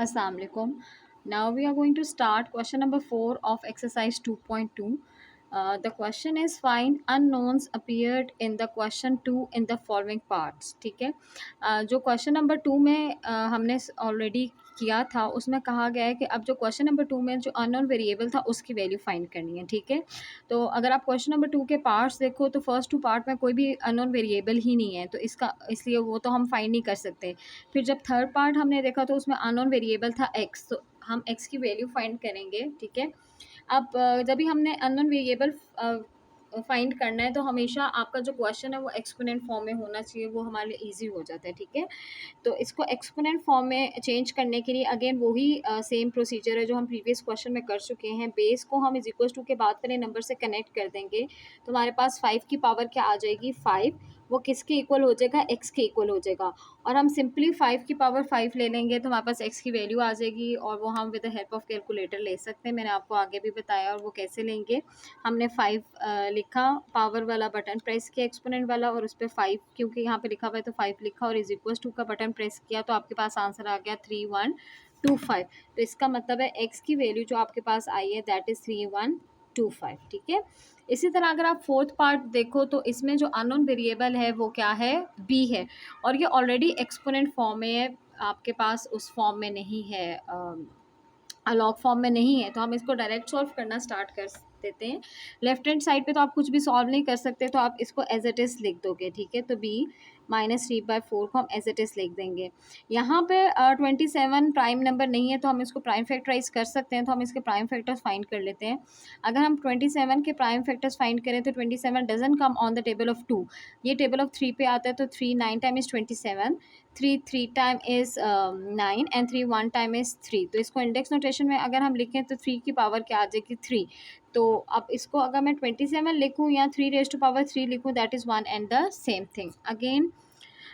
Assalamu alaikum. Now we are going to start question number 4 of exercise 2.2. The question is find unknowns appeared in the question 2 in the following parts. ठीक है, जो question number 2 में हमने already किया था उसमें कहा गया है कि अब जो क्वेश्चन नंबर 2 में जो अननोन वेरिएबल था उसकी वैल्यू फाइंड करनी है. ठीक है, तो अगर आप क्वेश्चन नंबर 2 के पार्ट्स देखो तो फर्स्ट 2 पार्ट में कोई भी अननोन वेरिएबल ही नहीं है, तो इसका इसलिए वो तो हम फाइंड नहीं कर सकते. फिर जब थर्ड पार्ट हमने देखा तो उसमें अननोन वेरिएबल था एक्स, तो हम एक्स की वैल्यू फाइंड करेंगे. ठीक है, अब जब भी हमने अननोन वेरिएबल फाइंड करना है तो हमेशा आपका जो क्वेश्चन है वो एक्सपोनेंट फॉर्म में होना चाहिए, वो हमारे लिए ईजी हो जाता है. ठीक है, तो इसको एक्सपोनेंट फॉर्म में चेंज करने के लिए अगेन वही सेम प्रोसीजर है जो हम प्रीवियस क्वेश्चन में कर चुके हैं. बेस को हम इज इक्वल टू के बाद वाले नंबर से कनेक्ट कर देंगे तो हमारे पास 5 की पावर क्या आ जाएगी 5. वो किसके इक्वल हो जाएगा एक्स के इक्वल हो जाएगा, और हम सिंपली 5 की पावर 5 ले लेंगे तो हमारे पास एक्स की वैल्यू आ जाएगी, और वो हम with the help of calculator ले सकते हैं. मैंने आपको आगे भी बताया और वो कैसे लेंगे. हमने 5 लिखा, पावर वाला बटन प्रेस किया एक्सपोनेंट वाला, और उस पर 5 क्योंकि यहाँ पे लिखा हुआ है तो 5 लिखा और इज इक्वल टू का बटन प्रेस किया तो आपके पास आंसर आ गया 3125. तो इसका मतलब है एक्स की वैल्यू जो आपके पास आई है दैट इज़ 3125. ठीक है, इसी तरह अगर आप फोर्थ पार्ट देखो तो इसमें जो अननोन वेरिएबल है वो क्या है बी है, और ये ऑलरेडी एक्सपोनेंट फॉर्म में है, आपके पास उस फॉर्म में नहीं है, लॉग फॉर्म में नहीं है, तो हम इसको डायरेक्ट सॉल्व करना स्टार्ट कर देते हैं. लेफ्ट हैंड साइड पे तो आप कुछ भी सॉल्व नहीं कर सकते, तो आप इसको एज इट इज़ लिख दोगे. ठीक है, तो बी -3/4 को हम एज इट इज़ लिख देंगे. यहाँ पे 27 प्राइम नंबर नहीं है तो हम इसको प्राइम फैक्टराइज कर सकते हैं, तो हम इसके प्राइम फैक्टर्स फाइंड कर लेते हैं. अगर हम 27 के प्राइम फैक्टर्स फाइंड करें तो 27 doesn't come on the table of 2, ये टेबल ऑफ 3 पे आता है. तो 3 9 time is 27, 3 3 time is 9 and 3 1 time is 3. तो इसको इंडेक्स नोटेशन में अगर हम लिखें तो 3 की पावर क्या आ जाएगी 3. तो अब इसको अगर मैं 27 लिखूँ या 3 लिखूँ that is one and the same thing. Again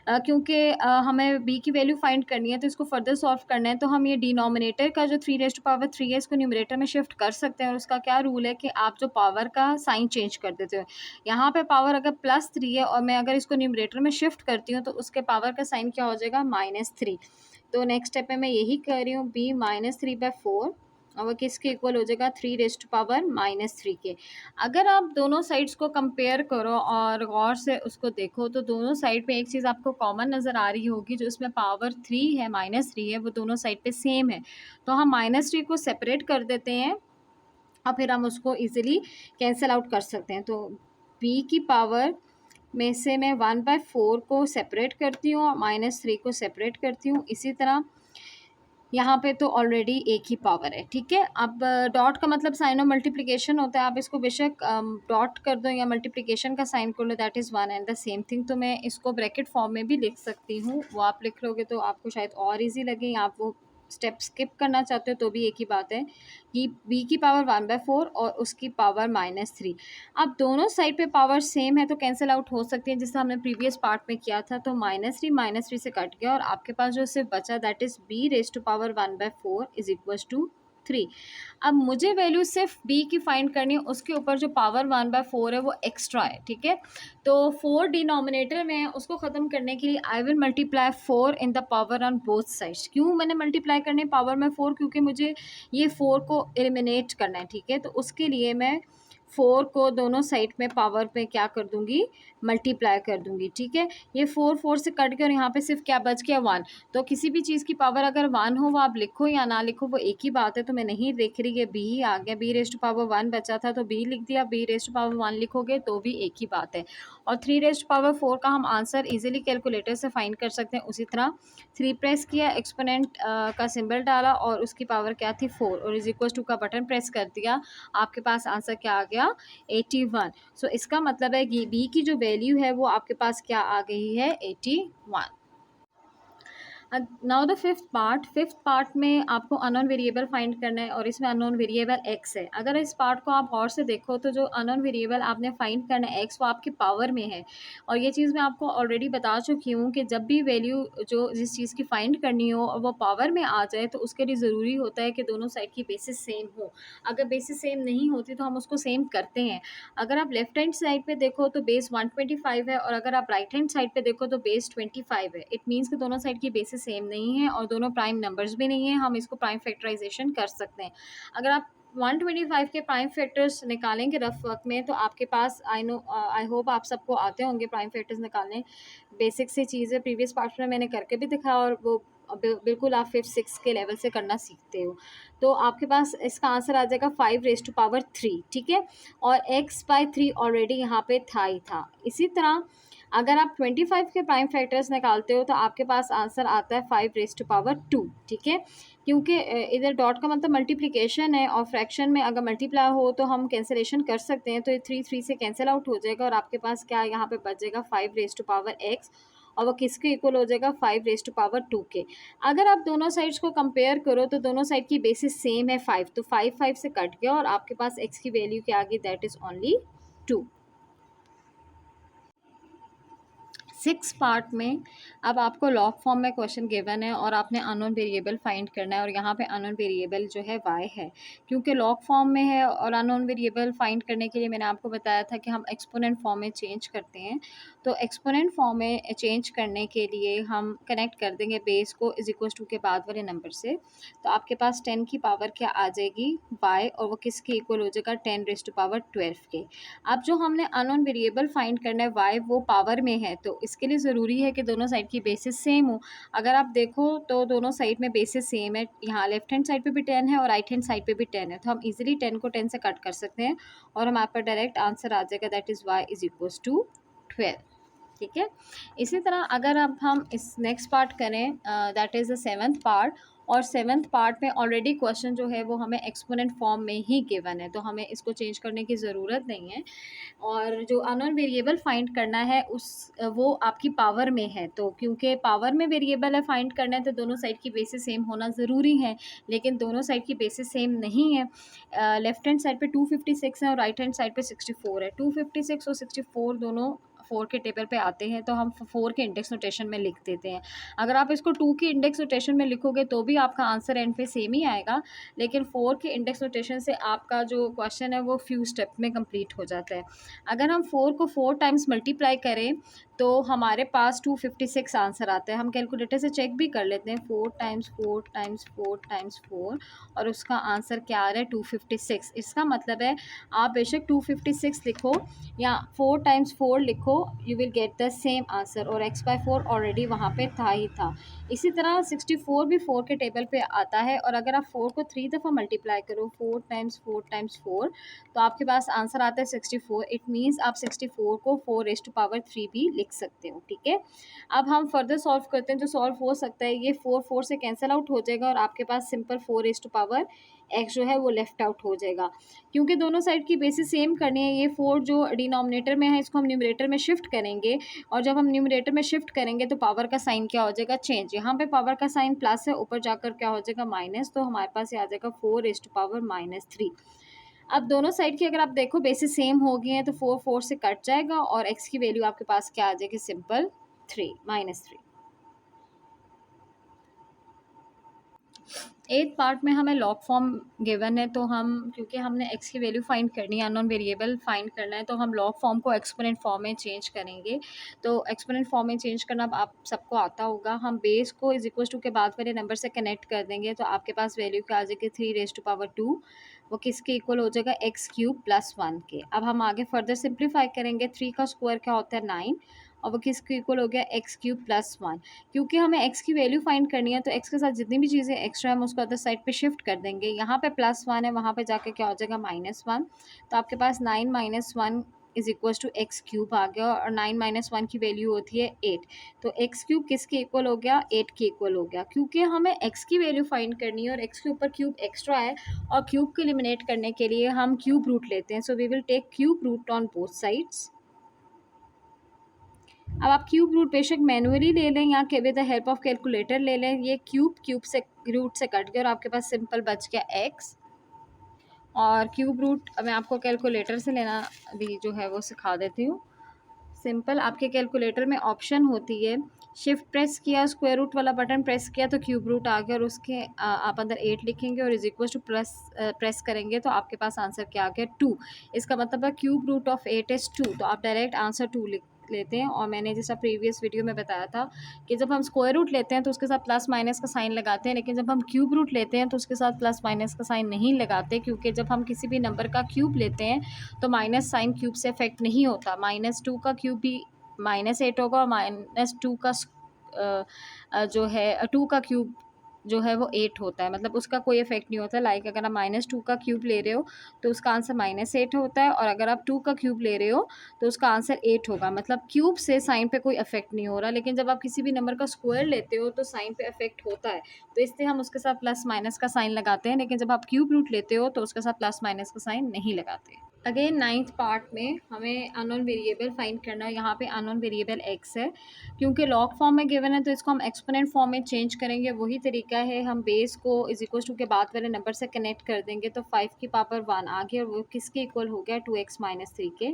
क्योंकि हमें बी की वैल्यू फाइंड करनी है तो इसको फर्दर सॉल्व करना है, तो हम ये डिनोमिनेटर का जो 3 है इसको न्यूमरेटर में शिफ्ट कर सकते हैं. और उसका क्या रूल है कि आप जो पावर का साइन चेंज कर देते हो. यहाँ पे पावर अगर +3 है और मैं अगर इसको न्यूमरेटर में शिफ्ट करती हूँ तो उसके पावर का साइन क्या हो जाएगा -3. तो नेक्स्ट स्टेप में मैं यही कर रही हूँ, बी -3/4 और वो किसके इक्वल हो जाएगा 3 के. अगर आप दोनों साइड्स को कंपेयर करो और गौर से उसको देखो तो दोनों साइड पे एक चीज़ आपको कॉमन नज़र आ रही होगी, जो इसमें पावर 3 है -3 है, वो दोनों साइड पे सेम है. तो हम -3 को सेपरेट कर देते हैं और फिर हम उसको ईजिली कैंसिल आउट कर सकते हैं. तो बी की पावर में से मैं 1/4 को सेपरेट करती हूँ और -3 को सेपरेट करती हूँ. इसी तरह यहाँ पे तो ऑलरेडी एक ही पावर है. ठीक है, अब डॉट का मतलब साइन ऑफ मल्टीप्लिकेशन होता है, आप इसको बेशक डॉट कर दो या मल्टीप्लिकेशन का साइन कर लो that is one and the same thing. तो मैं इसको ब्रैकेट फॉर्म में भी लिख सकती हूँ, वो आप लिख लोगे तो आपको शायद और इजी लगे, या आप वो स्टेप स्किप करना चाहते हो तो भी एक ही बात है कि बी की पावर 1/4 और उसकी पावर -3. अब दोनों साइड पे पावर सेम है तो कैंसिल आउट हो सकती है, जिससे हमने प्रीवियस पार्ट में किया था. तो -3 से कट गया और आपके पास जो सिर्फ बचा that is b raise to power 1/4 is equals to 3. अब मुझे वैल्यू सिर्फ बी की फाइंड करनी है, उसके ऊपर जो पावर 1/4 है वो एक्स्ट्रा है. ठीक है, तो 4 डिनोमिनेटर में है, उसको ख़त्म करने के लिए I will multiply 4 in the power on both sides. क्यों मैंने मल्टीप्लाई करने पावर में 4, क्योंकि मुझे ये 4 को एलिमिनेट करना है. ठीक है, तो उसके लिए मैं 4 को दोनों साइड में पावर पे क्या कर दूंगी मल्टीप्लाई कर दूंगी. ठीक है, ये 4 से कट गया और यहाँ पे सिर्फ क्या बच गया 1. तो किसी भी चीज़ की पावर अगर 1 हो वो आप लिखो या ना लिखो वो एक ही बात है. तो मैं नहीं देख रही है बी ही आ गया, बी रेज़ टू पावर 1 बचा था तो बी लिख दिया, बी रेज़ टू पावर 1 लिखोगे तो भी एक ही बात है. और 3 रेज़ टू पावर 4 का हम आंसर इजीली कैलकुलेटर से फाइंड कर सकते हैं. उसी तरह 3 प्रेस किया, एक्सपोनेंट का सिंबल डाला और उसकी पावर क्या थी 4 और इज इक्वल टू का बटन प्रेस कर दिया, आपके पास आंसर क्या आ गया 81. सो इसका मतलब है कि बी की जो वैल्यू है वो आपके पास क्या आ गई है 81. नाउ द फिफ्थ पार्ट में आपको अननोन वेरिएबल फाइंड करना है और इसमें अननोन वेरिएबल एक्स है. अगर इस पार्ट को आप गौर से देखो तो जो अननोन वेरिएबल आपने फाइंड करना है एक्स वो आपकी पावर में है. और ये चीज़ मैं आपको ऑलरेडी बता चुकी हूँ कि जब भी वैल्यू जो जिस चीज़ की फाइंड करनी हो और वो पावर में आ जाए तो उसके लिए ज़रूरी होता है कि दोनों साइड की बेसिस सेम हो. अगर बेसिस सेम नहीं होती तो हम उसको सेम करते हैं. अगर आप लेफ्ट हैंड साइड पे देखो तो बेस 125 है और अगर आप राइट हैंड साइड पे देखो तो बेस 25 है. इट मीन्स कि दोनों साइड की बेसिस सेम नहीं है और दोनों प्राइम नंबर्स भी नहीं है, हम इसको प्राइम फैक्टराइजेशन कर सकते हैं। अगर आप 125 के प्राइम फैक्टर्स निकालेंगे रफ वर्क में, तो आपके पास आई होप आप सबको आते होंगे प्राइम फैक्टर्स निकालने। बेसिक सी चीज़ है, प्रीवियस पार्ट में मैंने करके भी दिखाया और वो बिल्कुल आप 5th-6th के लेवल से करना सीखते हो। तो आपके पास इसका आंसर आ जाएगा 5⁻3, ठीक है। और x/3 ऑलरेडी यहाँ पे था ही था। इसी तरह अगर आप 25 के प्राइम फैक्टर्स निकालते हो तो आपके पास आंसर आता है 5⁻2, ठीक है। क्योंकि इधर डॉट का मतलब मल्टीप्लिकेशन है और फ्रैक्शन में अगर मल्टीप्लाई हो तो हम कैंसिलेशन कर सकते हैं, तो ये 3 से कैंसिल आउट हो जाएगा और आपके पास क्या यहाँ पे बचेगा 5⁻x, और वो किसके इक्वल हो जाएगा 5⁻2 के। अगर आप दोनों साइड्स को कंपेयर करो तो दोनों साइड की बेसिस सेम है 5, तो 5 से कट गया और आपके पास x की वैल्यू क्या आ गई, दैट इज ओनली 2। 6 पार्ट में अब आपको लॉग फॉर्म में क्वेश्चन गिवन है और आपने अननोन वेरिएबल फाइंड करना है और यहाँ पे अननोन वेरिएबल जो है y है। क्योंकि लॉग फॉर्म में है और अननोन वेरिएबल फाइंड करने के लिए मैंने आपको बताया था कि हम एक्सपोनेंट फॉर्म में चेंज करते हैं। तो एक्सपोनेंट फॉर्म में चेंज करने के लिए हम कनेक्ट कर देंगे बेस को =2 के बाद वाले नंबर से। तो आपके पास 10 की पावर क्या आ जाएगी, y, और वो किसके इक्वल हो जाएगा 10⁻12 के। अब जो हमने अननोन वेरिएबल फाइंड करना है y, वो पावर में है, तो इसके लिए ज़रूरी है कि दोनों साइड की बेसिस सेम हो। अगर आप देखो तो दोनों साइड में बेसिस सेम है, यहाँ लेफ्ट हैंड साइड पे भी 10 है और राइट हैंड साइड पे भी 10 है, तो हम इजीली 10 को 10 से कट कर सकते हैं और हमारे पास डायरेक्ट आंसर आ जाएगा, दैट इज़ y = 12, ठीक है। इसी तरह अगर अब हम इस नेक्स्ट पार्ट करें, that is the 7th part, और 7th पार्ट में ऑलरेडी क्वेश्चन जो है वो हमें एक्सपोनेंट फॉर्म में ही गिवन है, तो हमें इसको चेंज करने की ज़रूरत नहीं है। और जो अननोन वेरिएबल फाइंड करना है वो आपकी पावर में है, तो क्योंकि पावर में वेरिएबल है फाइंड करना है तो दोनों साइड की बेसिस सेम होना ज़रूरी है, लेकिन दोनों साइड की बेसिस सेम नहीं है। लेफ्ट हैंड साइड पे 256 है और राइट हैंड साइड पे 64 है। 256 और 64 दोनों 4 के टेबल पे आते हैं, तो हम 4 के इंडेक्स नोटेशन में लिख देते हैं। अगर आप इसको 2 के इंडेक्स नोटेशन में लिखोगे तो भी आपका आंसर एंड पे सेम ही आएगा, लेकिन 4 के इंडेक्स नोटेशन से आपका जो क्वेश्चन है वो फ्यू स्टेप में कंप्लीट हो जाता है। अगर हम 4 को 4 टाइम्स मल्टीप्लाई करें तो हमारे पास 256 आंसर आता है। हम कैलकुलेटर से चेक भी कर लेते हैं, 4 टाइम्स 4 टाइम्स 4 टाइम्स 4, और उसका आंसर क्या आ रहा है 256। इसका मतलब है आप बेशक 256 लिखो या 4 टाइम्स 4 लिखो, you will get the same answer, और x/4 ऑलरेडी वहाँ पे था ही था। इसी तरह 64 भी 4 के टेबल पे आता है, और अगर आप 4 को 3 दफ़ा मल्टीप्लाई करो, 4 टाइम्स 4 टाइम्स 4, तो आपके पास आंसर आता है 64। इट मीन्स आप 64 को 4⁻3 भी लिख सकते हो, ठीक है। अब हम फर्दर सॉल्व करते हैं, जो सॉल्व हो सकता है, ये 4 से कैंसिल आउट हो जाएगा और आपके पास सिंपल 4⁻x जो है वो लेफ्ट आउट हो जाएगा। क्योंकि दोनों साइड की बेसिस सेम करनी है, ये 4 जो डिनोमिनेटर में है इसको हम न्यूमरेटर में शिफ्ट करेंगे, और जब हम न्यूमरेटर में शिफ्ट करेंगे तो पावर का साइन क्या हो जाएगा, चेंज। यहाँ पे पावर का साइन प्लस है, ऊपर जाकर क्या हो जाएगा माइनस, तो हमारे पास ये आ जाएगा 4⁻3। अब दोनों साइड की अगर आप देखो बेसिस सेम हो गए हैं तो 4 से कट जाएगा और x की वैल्यू आपके पास क्या आ जाएगी, सिंपल 3 -3। 8th पार्ट में हमें लॉग फॉर्म गिवन है, तो हम क्योंकि हमने x की वैल्यू फाइंड करनी है, अननोन वेरिएबल फाइंड करना है, तो हम लॉग फॉर्म को एक्सपोनेंट फॉर्म में चेंज करेंगे। तो एक्सपोनेंट फॉर्म में चेंज करना अब आप सबको आता होगा। हम बेस को =2 के बाद वाले नंबर से कनेक्ट कर देंगे, तो आपके पास वैल्यू क्या आ जाएगी 3⁻2, वो किसके इक्वल हो जाएगा x³ + 1 के। अब हम आगे फर्दर सिंप्लीफाई करेंगे, 3 का स्क्वायर क्या होता है 9, और वो किसके इक्वल हो गया x³ + 1। क्योंकि हमें x की वैल्यू फाइंड करनी है तो x के साथ जितनी भी चीज़ें एक्स्ट्रा हम उसको अदर साइड पे शिफ्ट कर देंगे। यहाँ पे +1 है, वहाँ पे जाके क्या हो जाएगा -1, तो आपके पास 9 - 1 = x³ आ गया, और 9 - 1 की वैल्यू होती है 8, तो x³ किसके इक्वल हो गया, 8 के इक्वल हो गया। क्योंकि हमें x की वैल्यू फाइंड करनी है और x के ऊपर क्यूब एक्स्ट्रा है, और क्यूब को एलिमिनेट करने के लिए हम क्यूब रूट लेते हैं, so we will take cube root on both sides. अब आप क्यूब रूट बेशक मैनुअली ले लें या with the help of calculator ले लें, ये क्यूब से रूट से कट गया और आपके पास सिंपल बच गया x, और क्यूब रूट मैं आपको कैलकुलेटर से लेना भी जो है वो सिखा देती हूँ। सिंपल आपके कैलकुलेटर में ऑप्शन होती है, शिफ्ट प्रेस किया, स्क्वायर रूट वाला बटन प्रेस किया तो क्यूब रूट आ गया, और उसके आप अंदर 8 लिखेंगे और = प्लस प्रेस करेंगे तो आपके पास आंसर क्या आ गया 2। इसका मतलब है क्यूब रूट ऑफ 8 इज़ 2, तो आप डायरेक्ट आंसर 2 लेते हैं, और मैंने जैसा प्रीवियस वीडियो में बताया था कि जब हम स्क्वायर रूट लेते हैं तो उसके साथ प्लस माइनस का साइन लगाते हैं, लेकिन जब हम क्यूब रूट लेते हैं तो उसके साथ प्लस माइनस का साइन नहीं लगाते, क्योंकि जब हम किसी भी नंबर का क्यूब लेते हैं तो माइनस साइन क्यूब से इफेक्ट नहीं होता। -2 का क्यूब भी -8 होगा, और -2 का जो है 2 का क्यूब जो है वो 8 होता है, मतलब उसका कोई इफेक्ट नहीं होता। लाइक अगर आप -2 का क्यूब ले रहे हो तो उसका आंसर -8 होता है, और अगर आप 2 का क्यूब ले रहे हो तो उसका आंसर 8 होगा। मतलब क्यूब से साइन पे कोई इफेक्ट नहीं हो रहा, लेकिन जब आप किसी भी नंबर का स्क्वायर लेते हो तो साइन पे इफेक्ट होता है, तो इसलिए हम उसके साथ प्लस माइनस का साइन लगाते हैं। लेकिन जब आप क्यूब रूट लेते हो तो उसके साथ प्लस माइनस का साइन नहीं लगाते। अगेन 9th पार्ट में हमें अननोन वेरिएबल फाइंड करना है। यहाँ पे अननोन वेरिएबल x है, क्योंकि लॉग फॉर्म में गिवन है तो इसको हम एक्सपोनेंट फॉर्म में चेंज करेंगे। वही तरीका है, हम बेस को इज इक्वल टू के बाद वाले नंबर से कनेक्ट कर देंगे, तो 5 की पावर 1 आ गया, और वो किसके इक्वल हो गया, 2x - 3 के।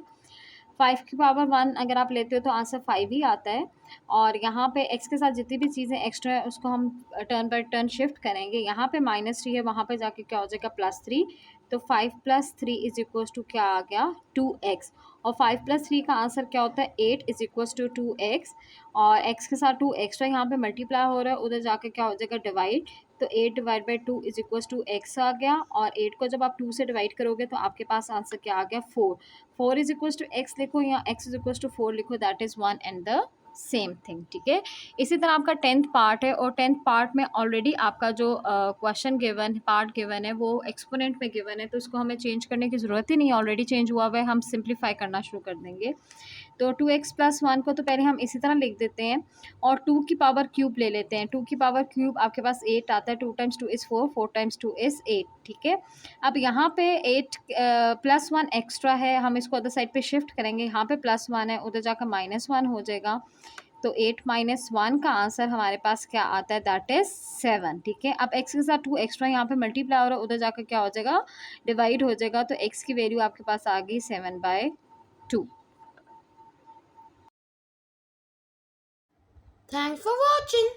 5 की पावर 1 अगर आप लेते हो तो आंसर 5 ही आता है, और यहाँ पे x के साथ जितनी भी चीज़ें एक्स्ट्रा है उसको हम टर्न बाय टर्न शिफ्ट करेंगे। यहाँ पे -3 है, वहाँ पे जाके क्या हो जाएगा, +3। तो 5 + 3 इज इक्वल टू क्या आ गया, 2x। और 5 + 3 का आंसर क्या होता है, 8 इज इक्वल टू 2x, और x के साथ 2 एक्स्ट्रा यहाँ पे मल्टीप्लाई हो रहा है, उधर जाके क्या हो जाएगा, डिवाइड। तो 8/2 इज इक्वल टू x आ गया, और 8 को जब आप 2 से डिवाइड करोगे तो आपके पास आंसर क्या आ गया, 4। 4 इज इक्वल टू x लिखो, या x इज इक्वल टू 4 लिखो, that is one and the same thing. ठीक है, इसी तरह आपका 10th पार्ट है, और 10th पार्ट में ऑलरेडी आपका जो क्वेश्चन गिवन पार्ट गिवन है वो एक्सपोनेंट में गिवन है, तो उसको हमें चेंज करने की ज़रूरत ही नहीं है, ऑलरेडी चेंज हुआ हुआ है। हम सिंप्लीफाई करना शुरू कर देंगे। तो 2x + 1 को तो पहले हम इसी तरह लिख देते हैं, और 2 की पावर क्यूब ले लेते हैं। 2 की पावर क्यूब आपके पास 8 आता है, 2 × 2 = 4, 4 × 2 = 8। ठीक है, अब यहाँ पे 8 + 1 एक्स्ट्रा है, हम इसको अदर साइड पे शिफ्ट करेंगे। यहाँ पे +1 है, उधर जाकर -1 हो जाएगा, तो 8 - 1 का आंसर हमारे पास क्या आता है, दैट इज 7। ठीक है, अब x के साथ 2 एक्स्ट्रा यहाँ पे मल्टीप्लाई हो रहा है, उधर जाकर क्या हो जाएगा, डिवाइड हो जाएगा, तो x की वैल्यू आपके पास आ गई 7/2। Thanks for watching.